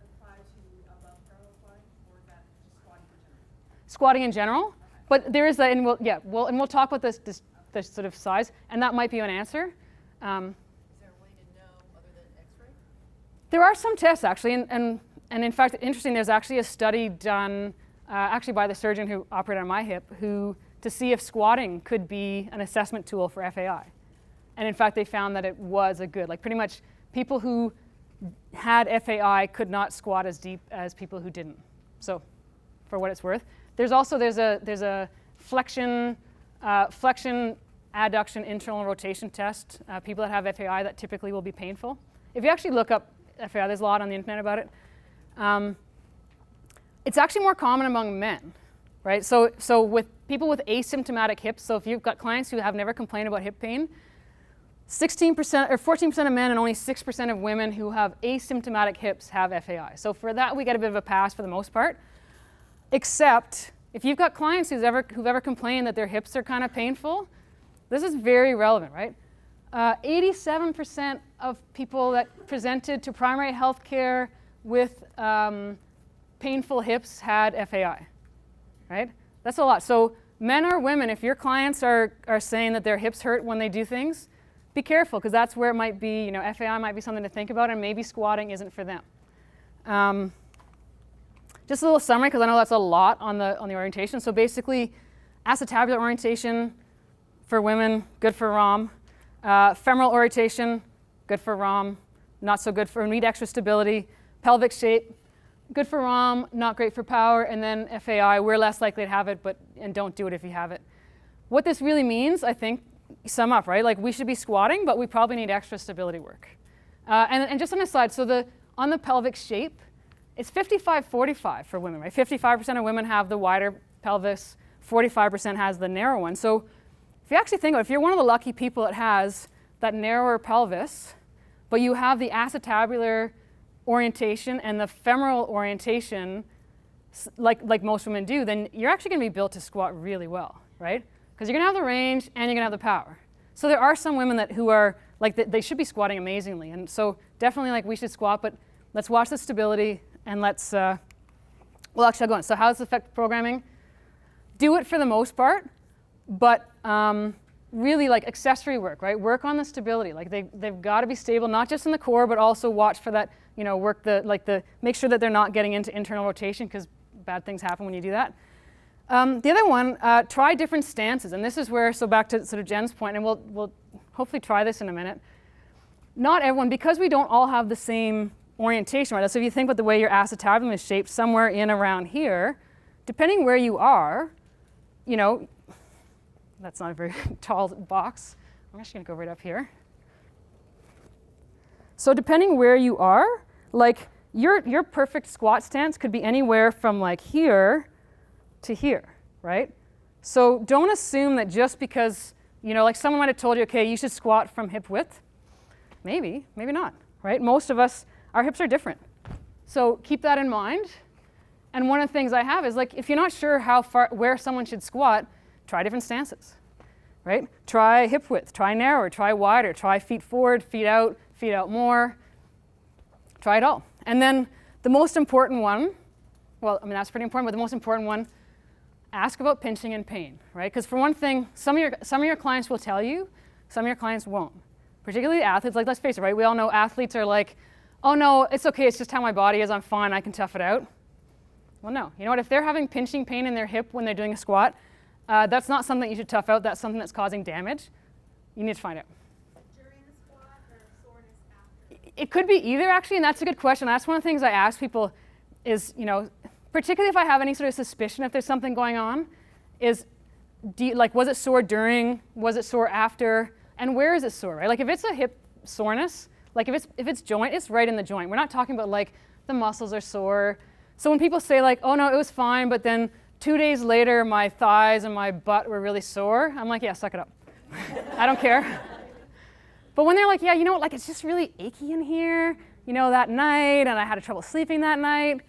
applied to above parallel squatting, or is that just squatting in general? Squatting in general, okay. But there is that, and we'll talk about this sort of size, and that might be an answer. Is there a way to know other than X-ray? There are some tests actually, and in fact, interesting. There's actually a study done actually by the surgeon who operated on my hip, to see if squatting could be an assessment tool for FAI. And in fact, they found that it was pretty much people who had FAI could not squat as deep as people who didn't. So, for what it's worth, there's a flexion, adduction, internal rotation test. People that have FAI, that typically will be painful. If you actually look up FAI, there's a lot on the internet about it. It's actually more common among men, right? So with people with asymptomatic hips, so if you've got clients who have never complained about hip pain, 16% or 14% of men and only 6% of women who have asymptomatic hips have FAI. So for that, we get a bit of a pass for the most part, except if you've got clients who've ever complained that their hips are kind of painful, this is very relevant, right? 87% of people that presented to primary health care with painful hips had FAI, right? That's a lot. So men or women, if your clients are saying that their hips hurt when they do things, be careful, because that's where it might be, you know, FAI might be something to think about, and maybe squatting isn't for them. Just a little summary, because I know that's a lot on the orientation. So basically, acetabular orientation for women, good for ROM. Femoral orientation, good for ROM, not so good for, need extra stability. Pelvic shape, good for ROM, not great for power. And then FAI, we're less likely to have it, and don't do it if you have it. What this really means, I think, sum up, right? Like, we should be squatting, but we probably need extra stability work. And just on a side, so on the pelvic shape, it's 55-45 for women, right? 55% of women have the wider pelvis, 45% has the narrow one. So if you actually think about it, if you're one of the lucky people that has that narrower pelvis, but you have the acetabular orientation and the femoral orientation, like most women do, then you're actually going to be built to squat really well, right? Because you're going to have the range and you're going to have the power. So there are some women who are, like, they should be squatting amazingly. And so definitely, like, we should squat, but let's watch the stability and let's, well, actually, I'll go on. So how does it affect programming? Do it for the most part, but really, like, accessory work, right? Work on the stability. Like, they've got to be stable, not just in the core, but also watch for that, you know, make sure that they're not getting into internal rotation, because bad things happen when you do that. The other one, try different stances. And this is where, so back to sort of Jen's point, and we'll hopefully try this in a minute. Not everyone, because we don't all have the same orientation, right? So if you think about the way your acetabulum is shaped, somewhere in around here, depending where you are, you know, that's not a very tall box. I'm actually going to go right up here. So depending where you are, like, your perfect squat stance could be anywhere from, like, here to here, right? So don't assume that just because, you know, like, someone might have told you, okay, you should squat from hip width. Maybe, maybe not, right? Most of us, our hips are different. So keep that in mind. And one of the things I have is, like, if you're not sure where someone should squat, try different stances, right? Try hip width, try narrower, try wider, try feet forward, feet out more. Try it all. And then the most important one, well, I mean, that's pretty important, but the most important one, ask about pinching and pain, right? Because for one thing, some of your clients will tell you, some of your clients won't. Particularly athletes, like, let's face it, right? We all know athletes are like, oh no, it's okay, it's just how my body is, I'm fine, I can tough it out. Well, no. You know what? If they're having pinching pain in their hip when they're doing a squat, that's not something you should tough out. That's something that's causing damage. You need to find out. During the squat or soreness after? It could be either, actually, and that's a good question. That's one of the things I ask people is, you know, particularly if I have any sort of suspicion if there's something going on, is, was it sore during, was it sore after, and where is it sore, right? Like, if it's a hip soreness, like, if it's joint, it's right in the joint. We're not talking about, like, the muscles are sore. So when people say, like, oh no, it was fine, but then 2 days later my thighs and my butt were really sore, I'm like, yeah, suck it up. I don't care. But when they're like, yeah, you know what, like, it's just really achy in here, you know, that night, and I had trouble sleeping that night,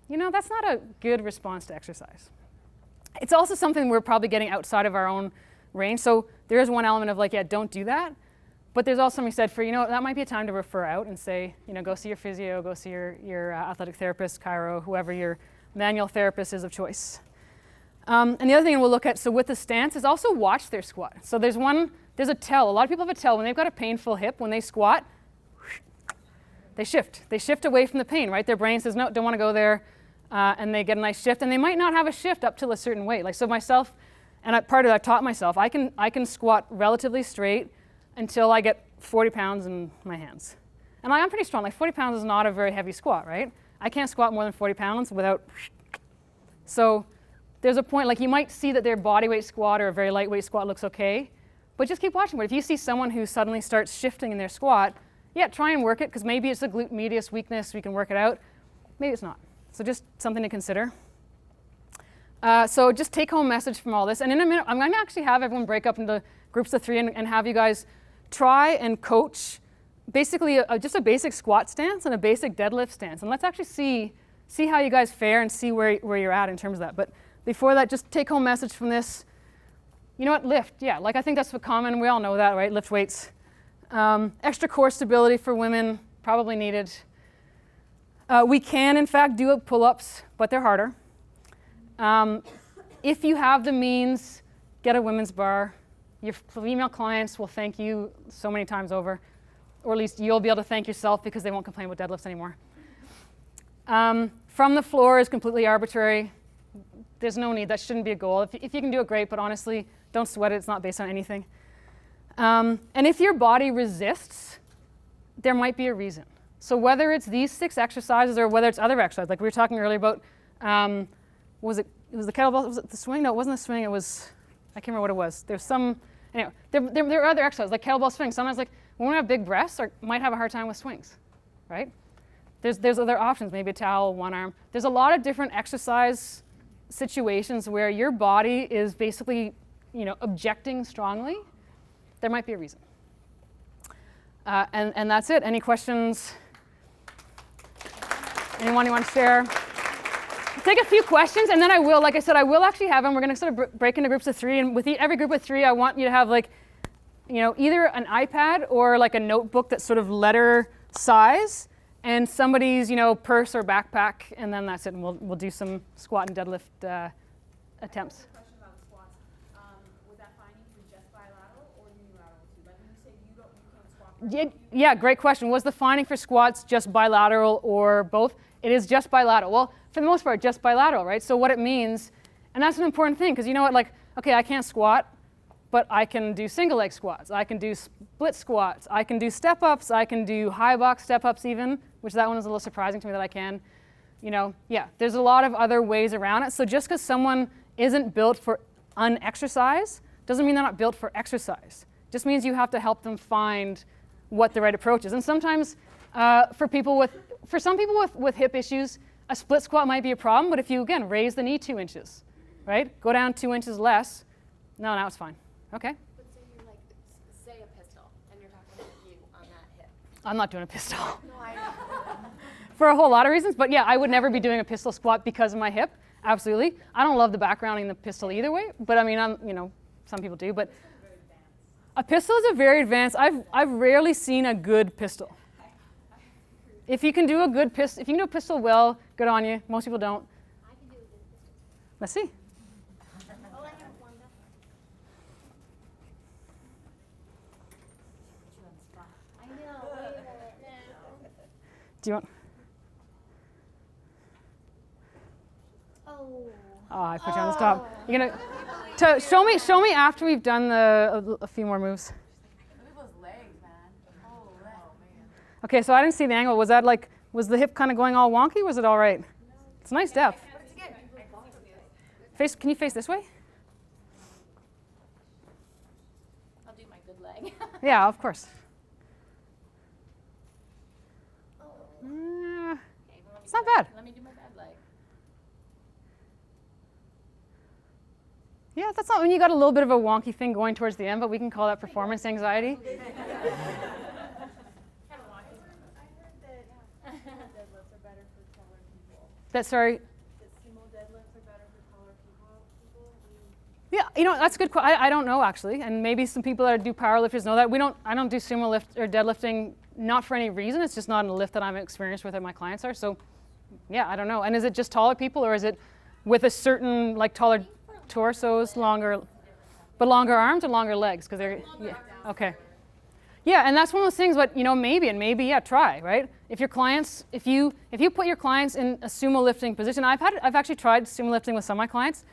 you know, that's not a good response to exercise. It's also something we're probably getting outside of our own range. So there is one element of, like, yeah, don't do that. But there's also something said for, you know, that might be a time to refer out and say, you know, go see your physio, go see your athletic therapist, chiro, whoever your manual therapist is of choice. And the other thing we'll look at, so with the stance, is also watch their squat. So there's a tell. A lot of people have a tell. When they've got a painful hip, when they squat, they shift. They shift away from the pain, right? Their brain says, no, don't want to go there. And they get a nice shift. And they might not have a shift up till a certain weight. Like, so myself, and part of it I've taught myself, I can squat relatively straight until I get 40 pounds in my hands. And I'm pretty strong. Like, 40 pounds is not a very heavy squat, right? I can't squat more than 40 pounds without. So there's a point, like you might see that their body weight squat or a very lightweight squat looks okay, but just keep watching. But if you see someone who suddenly starts shifting in their squat, yeah, try and work it, because maybe it's a glute medius weakness, we can work it out. Maybe it's not. So just something to consider. So just take home message from all this. And in a minute, I'm going to actually have everyone break up into groups of 3 and have you guys try and coach basically just a basic squat stance and a basic deadlift stance. And let's actually see how you guys fare and see where you're at in terms of that. But before that, just take home message from this. You know what? Lift. Yeah, like I think that's common. We all know that, right? Lift weights. Extra core stability for women, probably needed. We can, in fact, do pull-ups, but they're harder. If you have the means, get a women's bar. Your female clients will thank you so many times over, or at least you'll be able to thank yourself because they won't complain about deadlifts anymore. From the floor is completely arbitrary. There's no need. That shouldn't be a goal. If you can do it, great, but honestly, don't sweat it. It's not based on anything. And if your body resists, there might be a reason. So whether it's these 6 exercises or whether it's other exercises, like we were talking earlier about, was it the kettlebell? Was it the swing? No, it wasn't the swing. It was, I can't remember what it was. There's some, anyway, there are other exercises like kettlebell swings. Sometimes like when we have big breasts, might have a hard time with swings, right? There's other options, maybe a towel, one arm. There's a lot of different exercise situations where your body is basically, objecting strongly. There might be a reason. And that's it. Any questions? Anyone you want to share? I'll take a few questions, and then I will, like I said, I will actually have them. We're going to sort of break into groups of 3, and with every group of 3, I want you to have like, either an iPad or like a notebook that's sort of letter size, and somebody's, purse or backpack, and then that's it. And we'll do some squat and deadlift attempts. Question about the squats. Was that finding for just bilateral or unilateral too? Like when you say you can't squat. Yeah, great question. Was the finding for squats just bilateral or both? It is just bilateral. Well, for the most part, just bilateral, right? So what it means, and that's an important thing, because you know what, like, okay, I can't squat, but I can do single leg squats. I can do split squats. I can do step-ups. I can do high box step-ups even, which that one is a little surprising to me that I can. Yeah, there's a lot of other ways around it. So just because someone isn't built for un-exercise doesn't mean they're not built for exercise. Just means you have to help them find what the right approach is. And sometimes for some people with hip issues, a split squat might be a problem, but if you, again, raise the knee 2 inches, right? Go down 2 inches less. No, now it's fine. Okay? But say you say a pistol, and you're talking about you on that hip. I'm not doing a pistol. No, I know. For a whole lot of reasons, but yeah, I would never be doing a pistol squat because of my hip. Absolutely. I don't love the backgrounding in the pistol either way, but I mean, some people do, but a pistol is a very advanced. I've rarely seen a good pistol. If you can do a good pistol, if you can do a pistol well, good on you. Most people don't. I can do a good pistol. Let's see. Oh, I have one. I know. Wait a minute. No. Do you want? Oh, I put you on the stop. You're gonna show me after we've done a few more moves. Look at those legs, man. Oh, man. Okay, so I didn't see the angle. Was that like, was the hip kind of going all wonky? Was it all right? It's nice depth. Can you face this way? I'll do my good leg. Yeah, of course. It's not bad. Let me do my bad leg. Yeah, that's not when you got a little bit of a wonky thing going towards the end, but we can call that performance anxiety. I heard that deadlifts are better for taller people. That sorry. That sumo deadlifts are better for taller people. Yeah, that's a good question. I don't know actually, and maybe some people that do powerlifters know that. I don't do sumo lift or deadlifting not for any reason. It's just not a lift that I'm experienced with and my clients are. So, yeah, I don't know. And is it just taller people, or is it with a certain like taller torsos, longer arms or longer legs? Because they're okay. Yeah, and that's one of those things. But maybe try, right? If your clients, if you put your clients in a sumo lifting position, I've actually tried sumo lifting with some of my clients.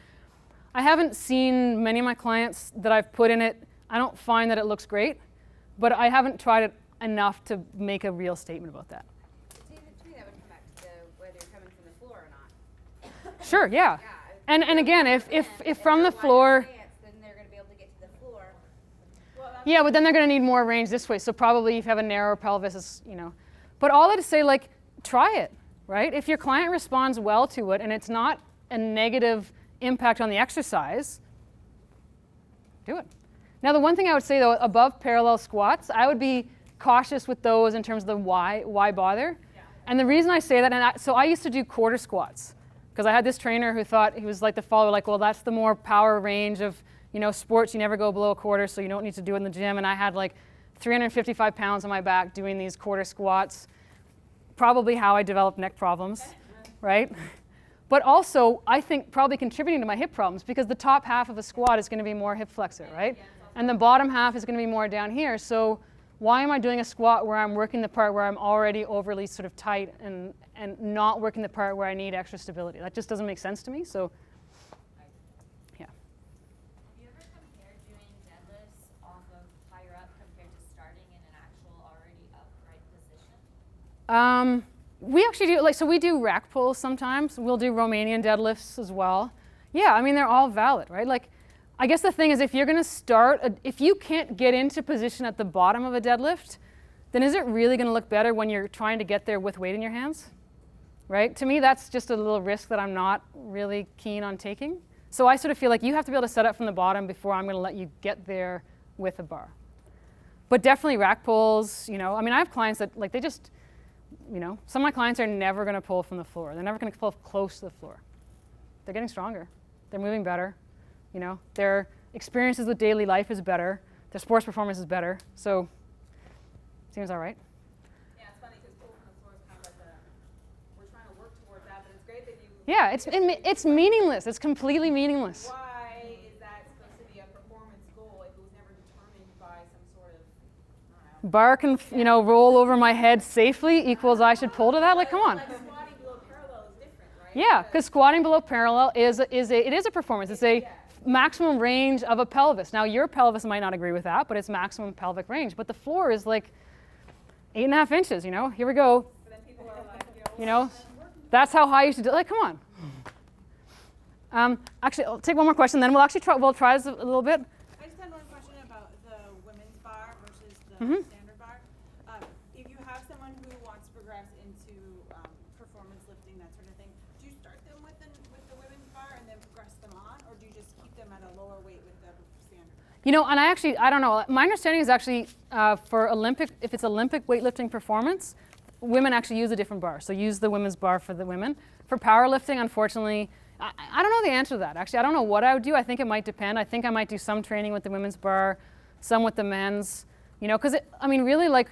I haven't seen many of my clients that I've put in it. I don't find that it looks great, but I haven't tried it enough to make a real statement about that. See, to me that would come back to whether you're coming from the floor or not. Sure, yeah. Yeah, And again, if from the floor, Then they're going to be able to get to the floor. yeah, but then they're going to need more range this way. So probably if you have a narrower pelvis, it's, you know. But all that to say, like, try it, right? If your client responds well to it and it's not a negative impact on the exercise, do it. Now, the one thing I would say, though, above parallel squats, I would be cautious with those in terms of the why bother. Yeah. And the reason I say that, so I used to do quarter squats because I had this trainer who thought, he was like the follower, like, well, that's the more power range of, you know, sports. You never go below a quarter, so you don't need to do it in the gym. And I had like 355 pounds on my back doing these quarter squats. Probably how I developed neck problems, right? But also, I think probably contributing to my hip problems because the top half of a squat is going to be more hip flexor, right? And the bottom half is going to be more down here. So why am I doing a squat where I'm working the part where I'm already overly sort of tight and not working the part where I need extra stability? That just doesn't make sense to me. So, yeah. Have you ever compared doing deadlifts off of higher up compared to starting in an actual already upright position? We actually do, like, so we do rack pulls sometimes. We'll do Romanian deadlifts as well. Yeah, I mean, they're all valid, right? Like, I guess the thing is if you're going to start, if you can't get into position at the bottom of a deadlift, then is it really going to look better when you're trying to get there with weight in your hands? Right? To me, that's just a little risk that I'm not really keen on taking. So I sort of feel like you have to be able to set up from the bottom before I'm going to let you get there with a bar. But definitely rack pulls, you know, I mean, I have clients that, like, they just, you know, some of my clients are never going to pull from the floor. They're never going to pull close to the floor. They're getting stronger. They're moving better. You know, their experiences with daily life is better. Their sports performance is better. So, seems all right. Yeah, it's funny because pull from the floor is kind of like we're trying to work towards that, but it's great that you. Yeah, it's meaningless. It's completely meaningless. Why is that supposed to be a performance goal if it was never determined by some sort of, I don't know. Bar can, you know, roll over my head safely equals I should pull to that. Like, come on. Like squatting below parallel is different, right? Yeah, because squatting below parallel is a performance. It's a maximum range of a pelvis. Now, your pelvis might not agree with that, but it's maximum pelvic range. But the floor is like 8.5 inches, you know? Here we go. But then people are like, You know, that's how high you should do it. Like, come on. Actually, I'll take one more question, then we'll actually try this a little bit. I just had one question about the women's bar versus the standard bar. If you have someone who wants to progress into performance lifting, that sort of thing, do you start them with the women's bar and then progress them on, or do you just keep them at a lower weight with the standard? You know, and I don't know. My understanding is actually for Olympic, if it's Olympic weightlifting performance, women actually use a different bar. So use the women's bar for the women. For powerlifting, unfortunately, I don't know the answer to that. Actually, I don't know what I would do. I think it might depend. I think I might do some training with the women's bar, some with the men's. You know, because I mean, really, like,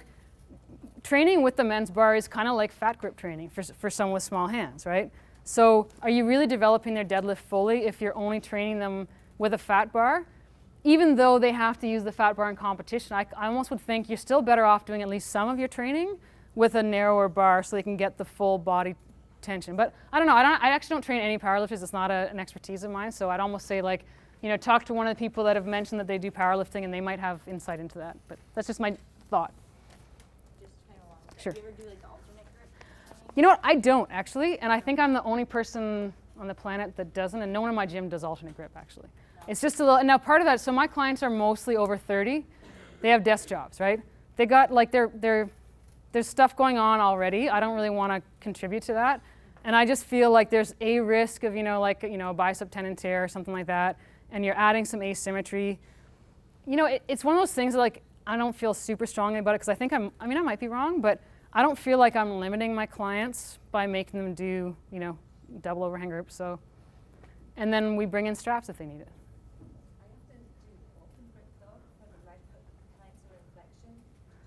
training with the men's bar is kind of like fat grip training for someone with small hands, right? So are you really developing their deadlift fully if you're only training them with a fat bar? Even though they have to use the fat bar in competition, I almost would think you're still better off doing at least some of your training with a narrower bar so they can get the full body tension. But I don't know. I actually don't train any powerlifters. It's not an expertise of mine. So I'd almost say, like, you know, talk to one of the people that have mentioned that they do powerlifting, and they might have insight into that. But that's just my thought. Just kind of long. Sure. Do you ever do like the alternate grip? You know what? I don't, actually. And I think I'm the only person on the planet that doesn't. And no one in my gym does alternate grip, actually. No. It's just a little. And now part of that, so my clients are mostly over 30. They have desk jobs, right? They got, like, there's stuff going on already. I don't really want to contribute to that. And I just feel like there's a risk of, you know, like, you know, a bicep tendon tear or something like that. And you're adding some asymmetry. You know, it's one of those things that, like, I don't feel super strongly about it because I think I might be wrong, but I don't feel like I'm limiting my clients by making them do, you know, double overhand groups. So, and then we bring in straps if they need it. I often do open grip though for the right kinds of reflection,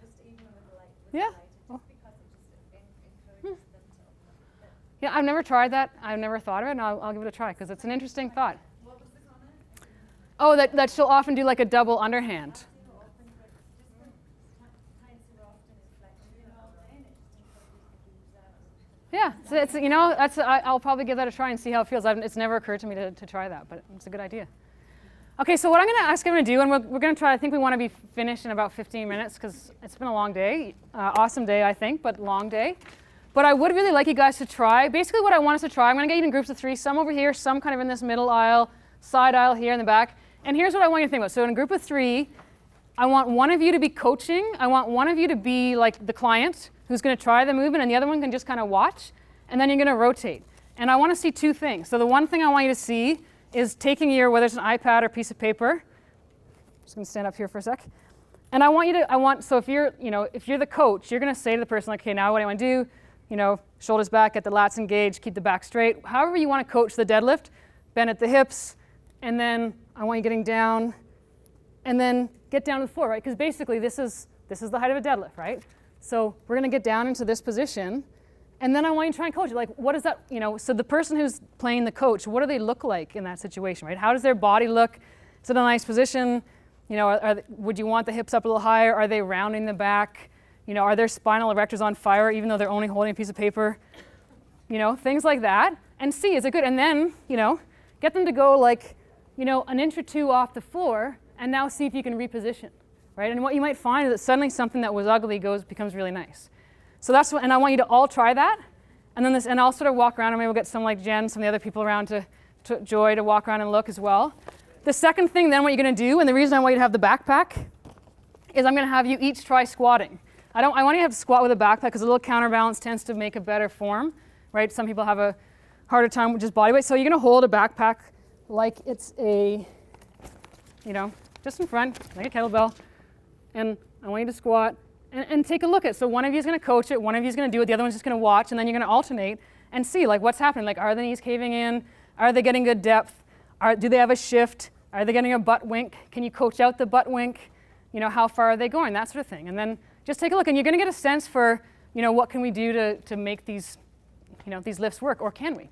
just even with the light, Yeah. just because it just encourages them to open up a bit. Yeah, I've never tried that. I've never thought of it, and I'll give it a try because it's an interesting thought. What was the comment? Oh, that she'll often do like a double underhand. Open grip, just the kinds of often is flexion, you know, and it just encourages the glutes out. Yeah, so it's, you know, I'll probably give that a try and see how it feels. It's never occurred to me to try that, but it's a good idea. Okay, so what I'm going to ask everyone to do, and we're going to try, I think we want to be finished in about 15 minutes because it's been a long day. Awesome day, I think, but long day. But I would really like you guys to try. Basically what I want us to try, I'm going to get you in groups of 3, some over here, some kind of in this middle aisle, side aisle here in the back. And here's what I want you to think about. So in a group of 3, I want one of you to be coaching. I want one of you to be like the client who's going to try the movement, and the other one can just kind of watch. And then you're going to rotate. And I want to see 2 things. So the one thing I want you to see is taking your, whether it's an iPad or piece of paper. I'm just going to stand up here for a sec. And I want you to, so if you're the coach, you're going to say to the person, like, okay, now what do I want to do? Shoulders back, get the lats engaged, keep the back straight. However you want to coach the deadlift, bend at the hips, and then I want you getting down, and then get down to the floor, right? Because basically this is the height of a deadlift, right? So we're going to get down into this position, and then I want you to try and coach it. Like, what is that, so the person who's playing the coach, what do they look like in that situation, right? How does their body look? Is it a nice position? Would you want the hips up a little higher? Are they rounding the back? Are their spinal erectors on fire even though they're only holding a piece of paper? Things like that. And see, is it good? And then, get them to go like, an inch or 2 off the floor, and now see if you can reposition, right? And what you might find is that suddenly something that was ugly becomes really nice. So that's what, and I want you to all try that. And then and I'll sort of walk around, and maybe we'll get some like Jen, some of the other people around to Joy to walk around and look as well. The second thing then what you're going to do, and the reason I want you to have the backpack, is I'm going to have you each try squatting. I want you to have to squat with a backpack because a little counterbalance tends to make a better form, right? Some people have a harder time with just body weight. So you're going to hold a backpack like it's a, just in front, like a kettlebell. And I want you to squat and take a look at it. So one of you is going to coach it, one of you is going to do it, the other one's just going to watch, and then you're going to alternate and see like what's happening. Like, are the knees caving in? Are they getting good depth? Do they have a shift? Are they getting a butt wink? Can you coach out the butt wink? How far are they going? That sort of thing. And then just take a look, and you're going to get a sense for, what can we do to make these, these lifts work, or can we?